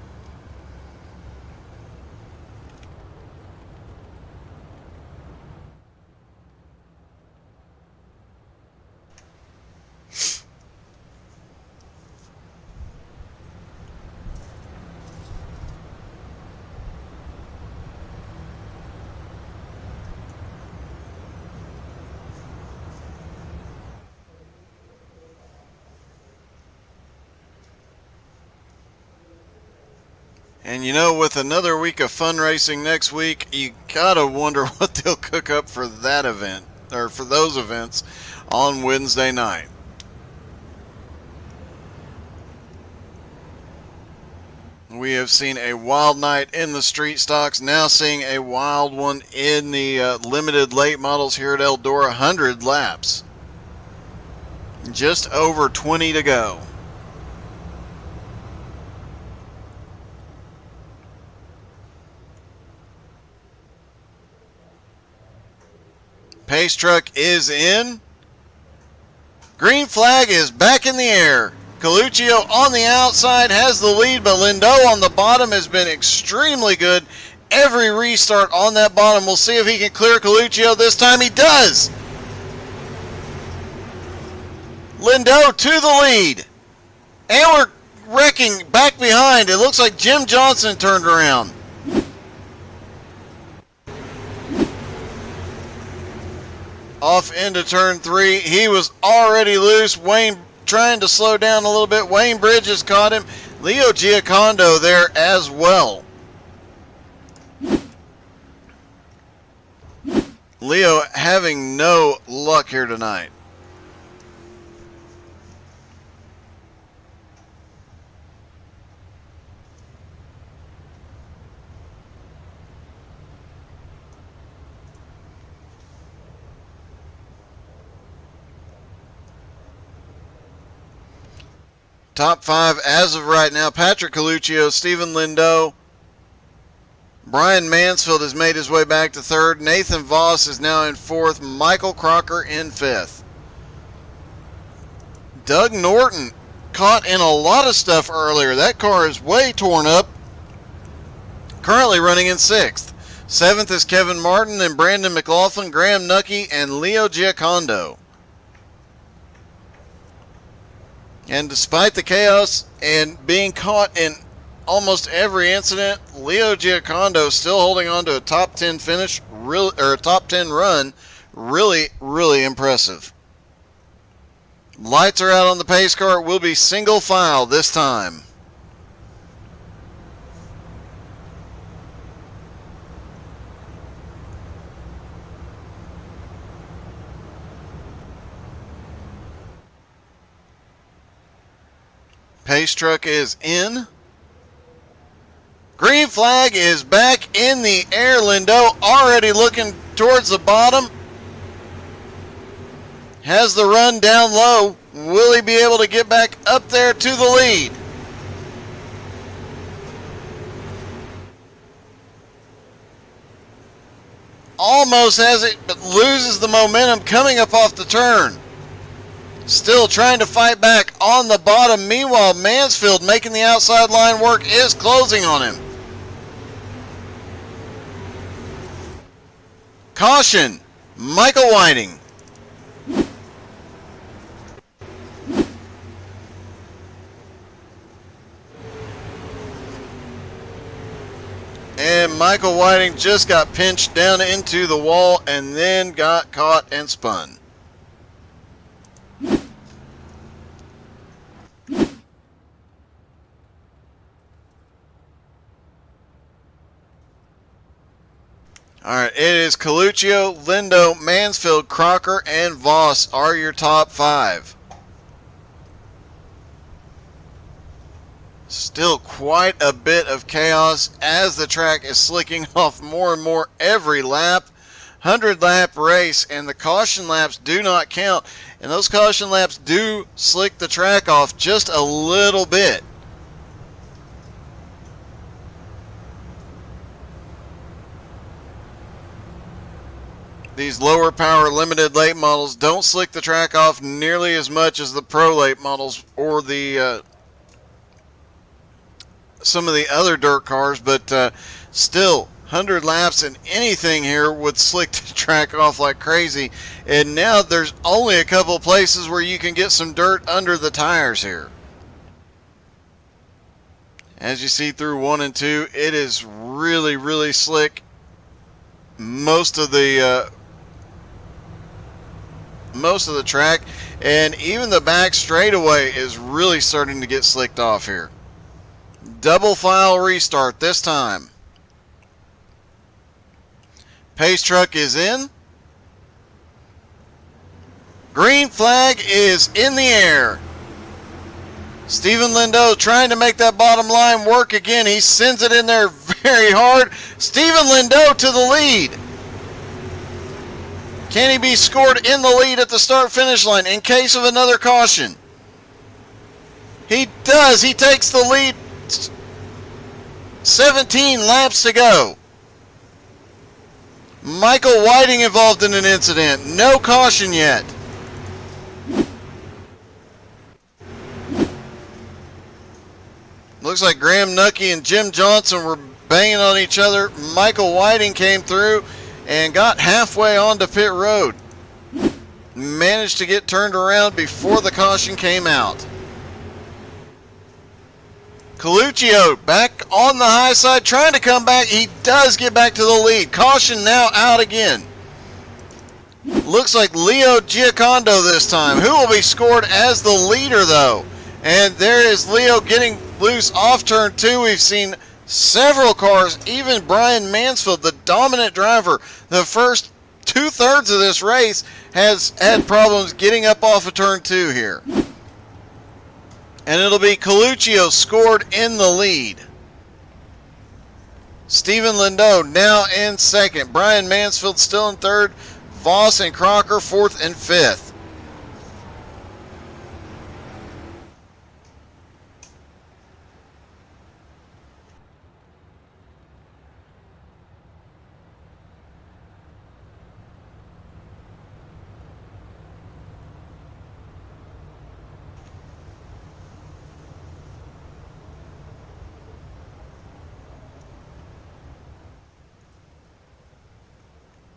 And you know, with another week of fun racing next week, you gotta wonder what they'll cook up for that event, or for those events on Wednesday night. We have seen a wild night in the street stocks, now seeing a wild one in the limited late models here at Eldora. 100 laps. Just over 20 to go. Pace truck is in. Green flag is back in the air. Coluccio on the outside has the lead, but Lindau on the bottom has been extremely good. Every restart on that bottom. We'll see if he can clear Coluccio this time. He does! Lindau to the lead. And we're wrecking back behind. It looks like Jim Johnson turned around. Off into turn 3. He was already loose. Wayne trying to slow down a little bit. Wayne Bridges caught him. Leo Giacondo there as well. Leo having no luck here tonight. Top 5 as of right now: Patrick Coluccio, Stephen Lindau. Brian Mansfield has made his way back to 3rd. Nathan Voss is now in 4th. Michael Crocker in 5th. Doug Norton caught in a lot of stuff earlier. That car is way torn up. Currently running in 6th. 7th is Kevin Martin, then Brandon McLaughlin, Graham Nucky, and Leo Giacondo. And despite the chaos and being caught in almost every incident, Leo Giacondo still holding on to a top 10 finish, or a top 10 run. Really, really impressive. Lights are out on the pace car. It will be single file this time. Pace truck is in. Green flag is back in the air. Lindau already looking towards the bottom. Has the run down low. Will he be able to get back up there to the lead? Almost has it, but loses the momentum coming up off the turn. Still trying to fight back on the bottom. Meanwhile, Mansfield, making the outside line work, is closing on him. Caution, Michael Whiting. And Michael Whiting just got pinched down into the wall and then got caught and spun. Alright, it is Coluccio, Lindau, Mansfield, Crocker, and Voss are your top 5. Still quite a bit of chaos as the track is slicking off more and more every lap. 100 lap race, and the caution laps do not count. And those caution laps do slick the track off just a little bit. These lower power limited late models don't slick the track off nearly as much as the pro late models or the some of the other dirt cars, but still 100 laps and anything here would slick the track off like crazy. And now there's only a couple of places where you can get some dirt under the tires here. As you see through 1 and 2, it is really, really slick. Most of the track, and even the back straightaway is really starting to get slicked off here. Double file restart this time. Pace truck is in. Green flag is in the air. Stephen Lindo trying to make that bottom line work again. He sends it in there very hard. Stephen Lindo to the lead. Can he be scored in the lead at the start-finish line in case of another caution? He does. He takes the lead. 17 laps to go. Michael Whiting involved in an incident. No caution yet. Looks like Graham Nucky and Jim Johnson were banging on each other. Michael Whiting came through and got halfway onto pit road. Managed to get turned around before the caution came out. Coluccio back on the high side, trying to come back. He does get back to the lead. Caution now out again. Looks like Leo Giocondo this time. Who will be scored as the leader, though? And there is Leo getting loose off turn 2. We've seen several cars, even Brian Mansfield, the dominant driver, the first 2/3 of this race, has had problems getting up off of turn 2 here. And it'll be Coluccio scored in the lead. Stephen Lindo now in second. Brian Mansfield still in third. Voss and Crocker fourth and fifth.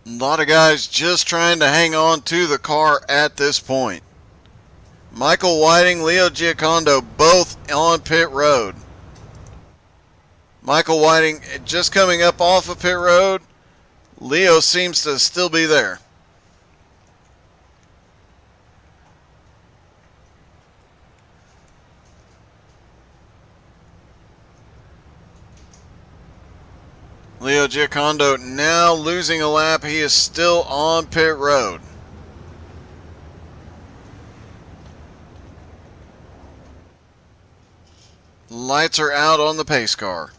A lot of guys just trying to hang on to the car at this point. Michael Whiting, Leo Giocondo, both on pit road. Michael Whiting just coming up off of pit road. Leo seems to still be there. Leo Giocondo now losing a lap. He is still on pit road. Lights are out on the pace car.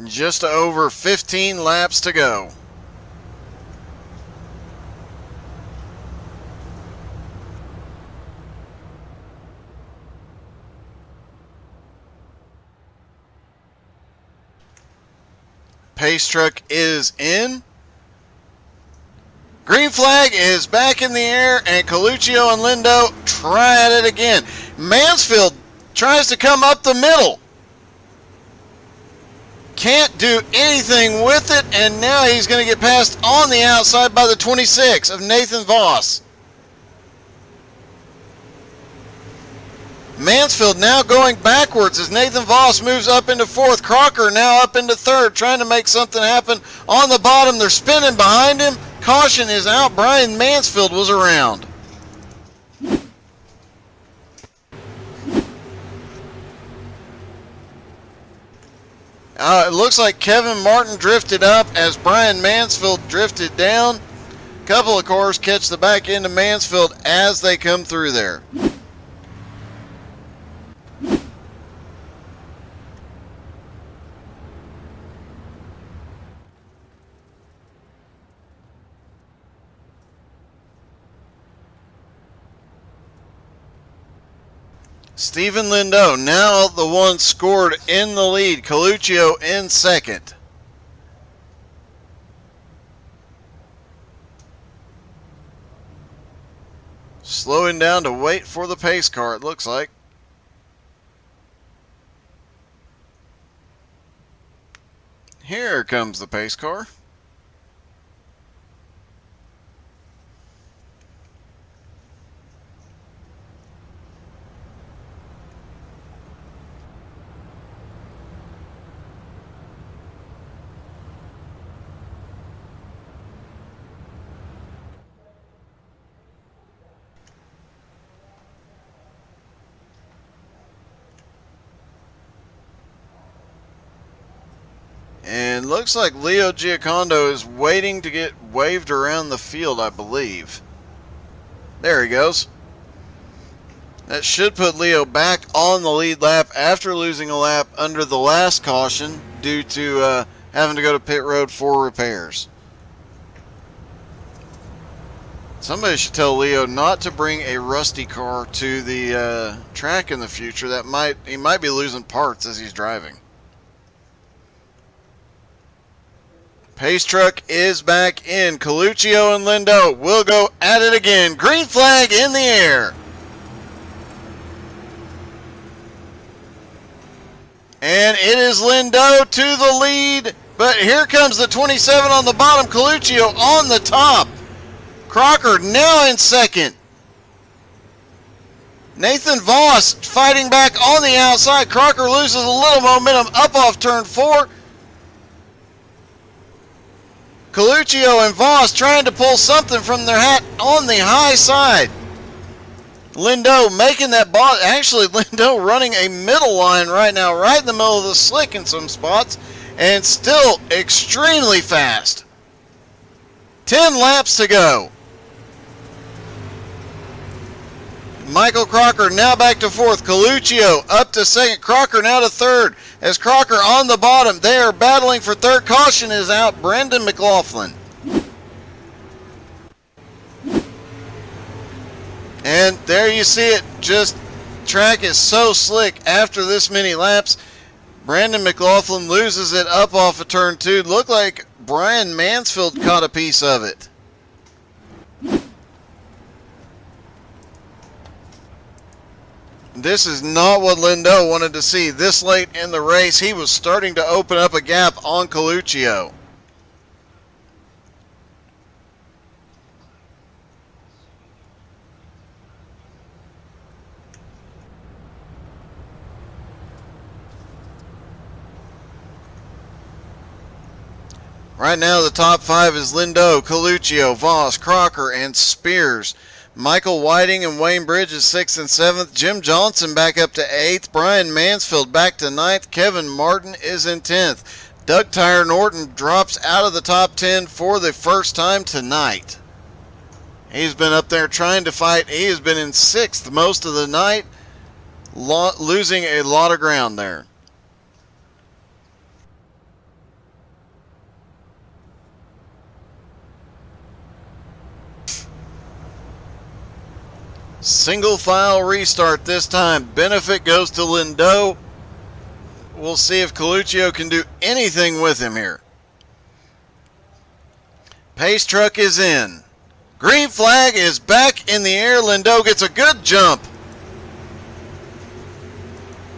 Just over 15 laps to go. Pace truck is in. Green flag is back in the air, and Coluccio and Lindo try at it again. Mansfield tries to come up the middle. Can't do anything with it, and now he's going to get passed on the outside by the 26 of Nathan Voss. Mansfield now going backwards as Nathan Voss moves up into fourth. Crocker now up into third, trying to make something happen on the bottom. They're spinning behind him. Caution is out. Brian Mansfield was around. It looks like Kevin Martin drifted up as Brian Mansfield drifted down. A couple of cars catch the back end of Mansfield as they come through there. Stephen Lindo now the one scored in the lead. Coluccio in second. Slowing down to wait for the pace car, it looks like. Here comes the pace car. And looks like Leo Giocondo is waiting to get waved around the field, I believe. There he goes. That should put Leo back on the lead lap after losing a lap under the last caution due to having to go to pit road for repairs. Somebody should tell Leo not to bring a rusty car to the track in the future. He might be losing parts as he's driving. Pace truck is back in. Coluccio and Lindo will go at it again. Green flag in the air. And it is Lindo to the lead. But here comes the 27 on the bottom. Coluccio on the top. Crocker now in second. Nathan Voss fighting back on the outside. Crocker loses a little momentum up off turn 4. Coluccio and Voss trying to pull something from their hat on the high side. Lindo making that ball. Actually, Lindo running a middle line right now, right in the middle of the slick in some spots, and still extremely fast. 10 laps to go. Michael Crocker now back to fourth. Coluccio up to second. Crocker now to third. As Crocker on the bottom, they are battling for third. Caution is out. Brendan McLaughlin. And there you see it. Just track is so slick after this many laps. Brandon McLaughlin loses it up off of turn 2. Looked like Brian Mansfield caught a piece of it. This is not what Lindo wanted to see. This late in the race, he was starting to open up a gap on Coluccio. Right now, the top 5 is Lindo, Coluccio, Voss, Crocker, and Spears. Michael Whiting and Wayne Bridges 6th and 7th. Jim Johnson back up to 8th. Brian Mansfield back to 9th. Kevin Martin is in 10th. Doug Tyre Norton drops out of the top 10 for the first time tonight. He's been up there trying to fight. He has been in 6th most of the night, losing a lot of ground there. Single file restart this time. Benefit goes to Lindo. We'll see if Coluccio can do anything with him here. Pace truck is in. Green flag is back in the air. Lindo gets a good jump.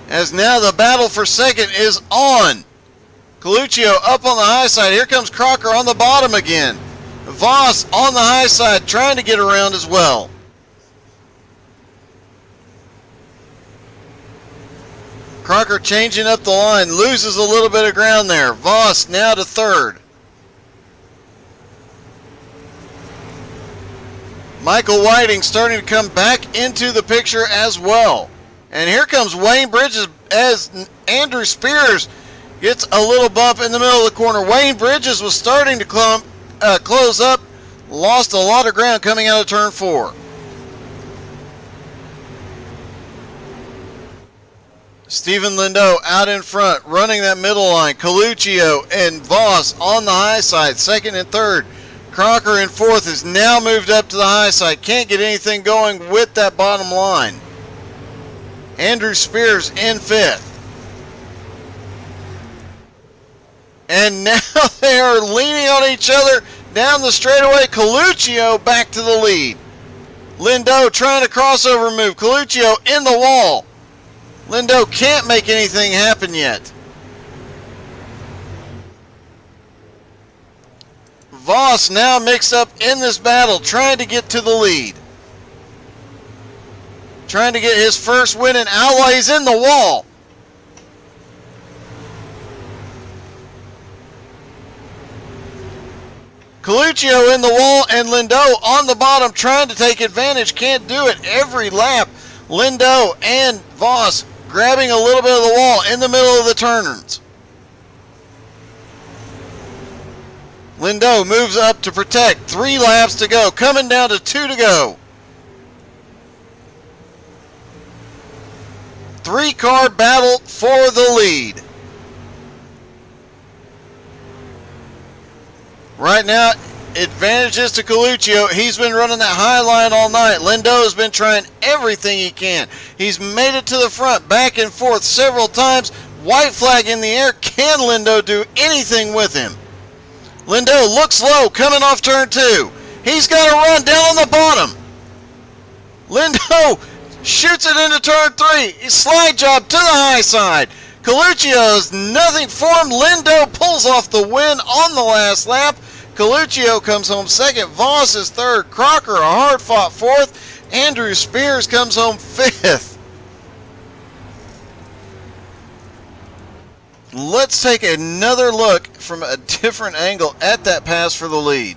As now the battle for second is on. Coluccio up on the high side. Here comes Crocker on the bottom again. Voss on the high side trying to get around as well. Crocker changing up the line, loses a little bit of ground there. Voss now to third. Michael Whiting starting to come back into the picture as well. And here comes Wayne Bridges as Andrew Spears gets a little bump in the middle of the corner. Wayne Bridges was starting to close up, lost a lot of ground coming out of turn 4. Stephen Lindo out in front, running that middle line. Coluccio and Voss on the high side, second and third. Crocker in fourth is now moved up to the high side. Can't get anything going with that bottom line. Andrew Spears in fifth. And now they are leaning on each other down the straightaway. Coluccio back to the lead. Lindo trying to crossover move. Coluccio in the wall. Lindo can't make anything happen yet. Voss now mixed up in this battle, trying to get to the lead. Trying to get his first win in Outlaw. He's in the wall. Coluccio in the wall and Lindo on the bottom trying to take advantage. Can't do it every lap. Lindo and Voss grabbing a little bit of the wall in the middle of the turns. Lindau moves up to protect. 3 laps to go. Coming down to 2 to go. 3-car battle for the lead. Right now, advantages to Coluccio. He's been running that high line all night. Lindau has been trying everything he can. He's made it to the front, back and forth several times. White flag in the air. Can Lindau do anything with him? Lindau looks low, coming off turn 2. He's got to run down on the bottom. Lindau shoots it into turn 3. Slide job to the high side. Coluccio is nothing for him. Lindau pulls off the win on the last lap. Coluccio comes home second. Voss is third. Crocker a hard-fought fourth. Andrew Spears comes home fifth. Let's take another look from a different angle at that pass for the lead.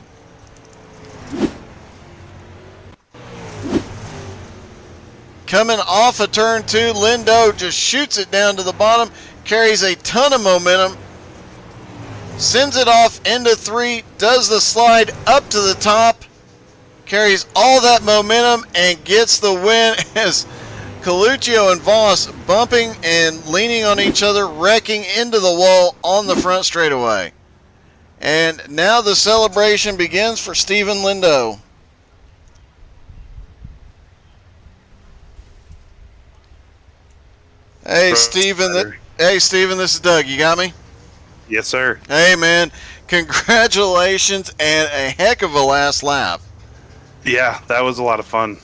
Coming off of turn 2, Lindau just shoots it down to the bottom, carries a ton of momentum, sends it off into 3, does the slide up to the top, carries all that momentum, and gets the win as Coluccio and Voss bumping and leaning on each other, wrecking into the wall on the front straightaway. And now the celebration begins for Stephen Lindau. Hey, Stephen. Hey, Stephen, this is Doug. You got me? Yes, sir. Hey, man. Congratulations and a heck of a last lap. Yeah, that was a lot of fun.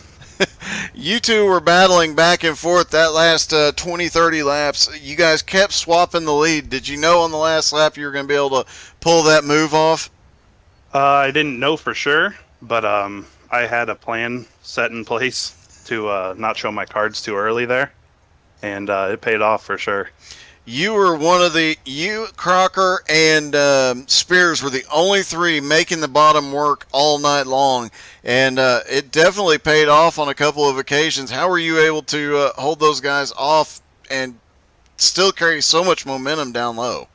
You two were battling back and forth that last 20, 30 laps. You guys kept swapping the lead. Did you know on the last lap you were going to be able to pull that move off? I didn't know for sure, but I had a plan set in place to not show my cards too early there, and it paid off for sure. You were you, Crocker, and Spears were the only 3 making the bottom work all night long, and it definitely paid off on a couple of occasions. How were you able to hold those guys off and still carry so much momentum down low?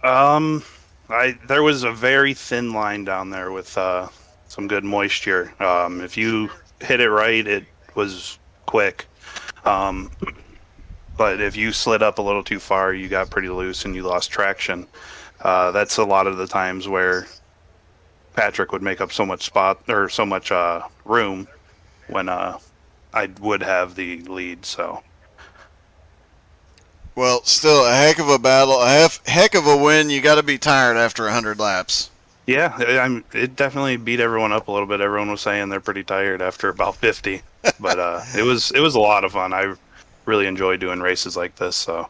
There was a very thin line down there with some good moisture. If you hit it right, it was quick. But if you slid up a little too far, you got pretty loose and you lost traction. That's a lot of the times where Patrick would make up so much room when I would have the lead. So, well, still a heck of a battle, a heck of a win. You got to be tired after 100 laps. Yeah, it definitely beat everyone up a little bit. Everyone was saying they're pretty tired after about 50, but it was a lot of fun. I really enjoy doing races like this. So,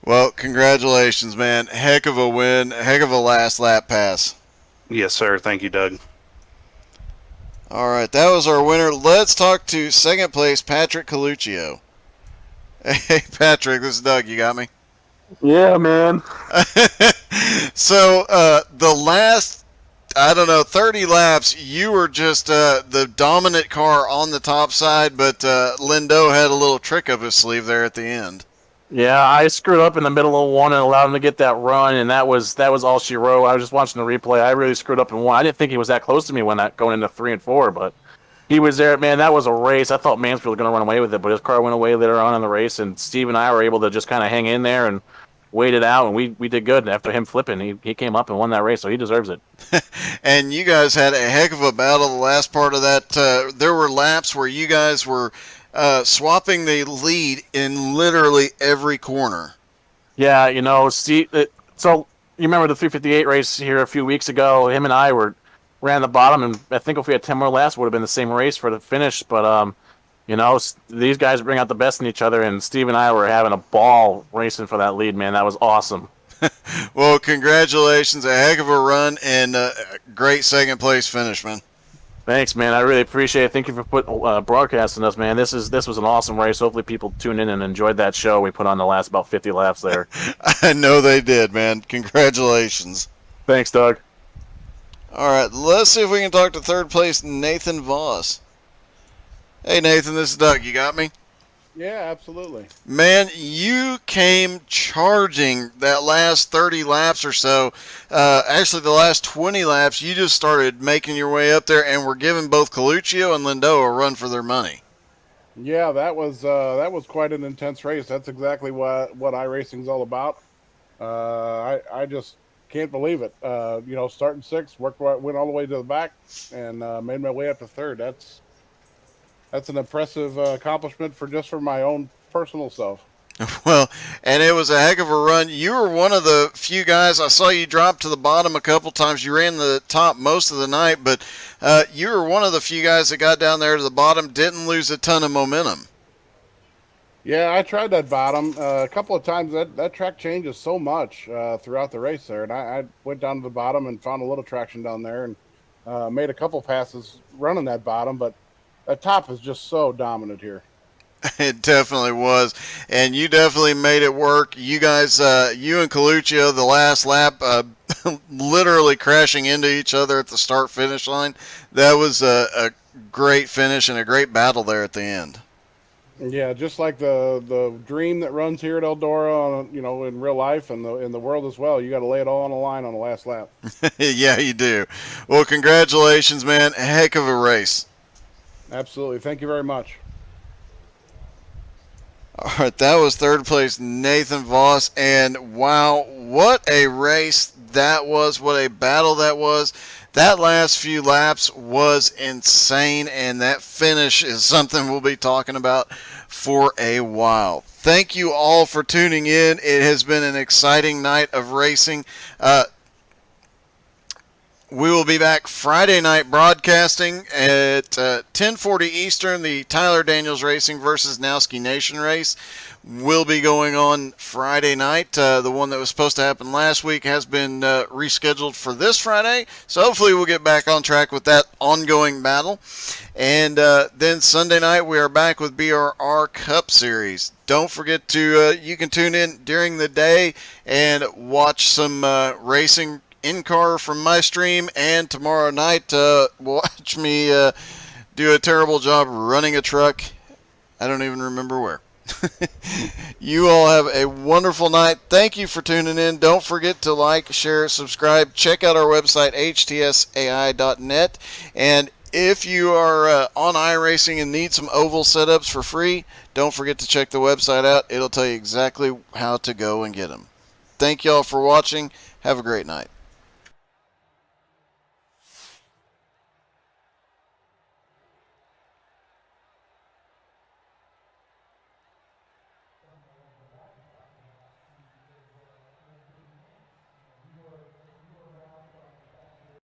well, congratulations, man. Heck of a win. Heck of a last lap pass. Yes, sir. Thank you, Doug. All right, that was our winner. Let's talk to second place, Patrick Coluccio. Hey, Patrick, this is Doug. You got me? Yeah, man. So, the last, 30 laps, you were just the dominant car on the top side, but Lindau had a little trick up his sleeve there at the end. Yeah, I screwed up in the middle of one and allowed him to get that run, and that was all she wrote. I was just watching the replay. I really screwed up in one. I didn't think he was that close to me when going into 3 and 4, but he was there. Man, that was a race. I thought Mansfield was going to run away with it, but his car went away later on in the race, and Steve and I were able to just kind of hang in there and wait it out, and we did good. After him flipping, he came up and won that race, so he deserves it. And you guys had a heck of a battle the last part of that. There were laps where you guys were swapping the lead in literally every corner. Yeah, Steve. So you remember the 358 race here a few weeks ago? Him and I ran the bottom, and I think if we had 10 more laps, it would have been the same race for the finish. But these guys bring out the best in each other, and Steve and I were having a ball racing for that lead, man. That was awesome. Well, congratulations. A heck of a run and a great second place finish, man. Thanks, man. I really appreciate it. Thank you for broadcasting us, man. This was an awesome race. Hopefully people tuned in and enjoyed that show we put on the last about 50 laps there. I know they did, man. Congratulations. Thanks, Doug. All right, let's see if we can talk to third place Nathan Voss. Hey, Nathan, this is Doug. You got me? Yeah, absolutely. Man, you came charging that last 30 laps or so. Actually, the last 20 laps, you just started making your way up there and were giving both Coluccio and Lindo a run for their money. Yeah, that was quite an intense race. That's exactly what iRacing's all about. I just can't believe it. Starting sixth, went all the way to the back, and made my way up to third. That's an impressive accomplishment for my own personal self. Well, and it was a heck of a run. You were one of the few guys. I saw you drop to the bottom a couple times. You ran the top most of the night, but you were one of the few guys that got down there to the bottom, didn't lose a ton of momentum. Yeah, I tried that bottom a couple of times. That track changes so much throughout the race there, and I went down to the bottom and found a little traction down there, and made a couple passes running that bottom. But that top is just so dominant here. It definitely was, and you definitely made it work. You guys, you and Coluccio, the last lap, literally crashing into each other at the start-finish line. That was a great finish and a great battle there at the end. Yeah, just like the dream that runs here at Eldora, in real life and in the world as well. You got to lay it all on the line on the last lap. Yeah, you do. Well, congratulations, man. Heck of a race. Absolutely. Thank you very much. All right, that was third place Nathan Voss, and wow, what a race that was! What a battle that was! That last few laps was insane, and that finish is something we'll be talking about for a while. Thank you all for tuning in. It has been an exciting night of racing. We will be back Friday night broadcasting at 10:40 Eastern. The Tyler Daniels Racing versus Nowski Nation race will be going on Friday night. The one that was supposed to happen last week has been rescheduled for this Friday. So hopefully we'll get back on track with that ongoing battle. And then Sunday night we are back with BRR Cup Series. Don't forget to, you can tune in during the day and watch some racing in-car from my stream, and tomorrow night watch me do a terrible job running a truck. I don't even remember where. You all have a wonderful night. Thank you for tuning in. Don't forget to like, share, subscribe. Check out our website, htsai.net. And if you are on iRacing and need some oval setups for free, don't forget to check the website out. It'll tell you exactly how to go and get them. Thank you all for watching. Have a great night.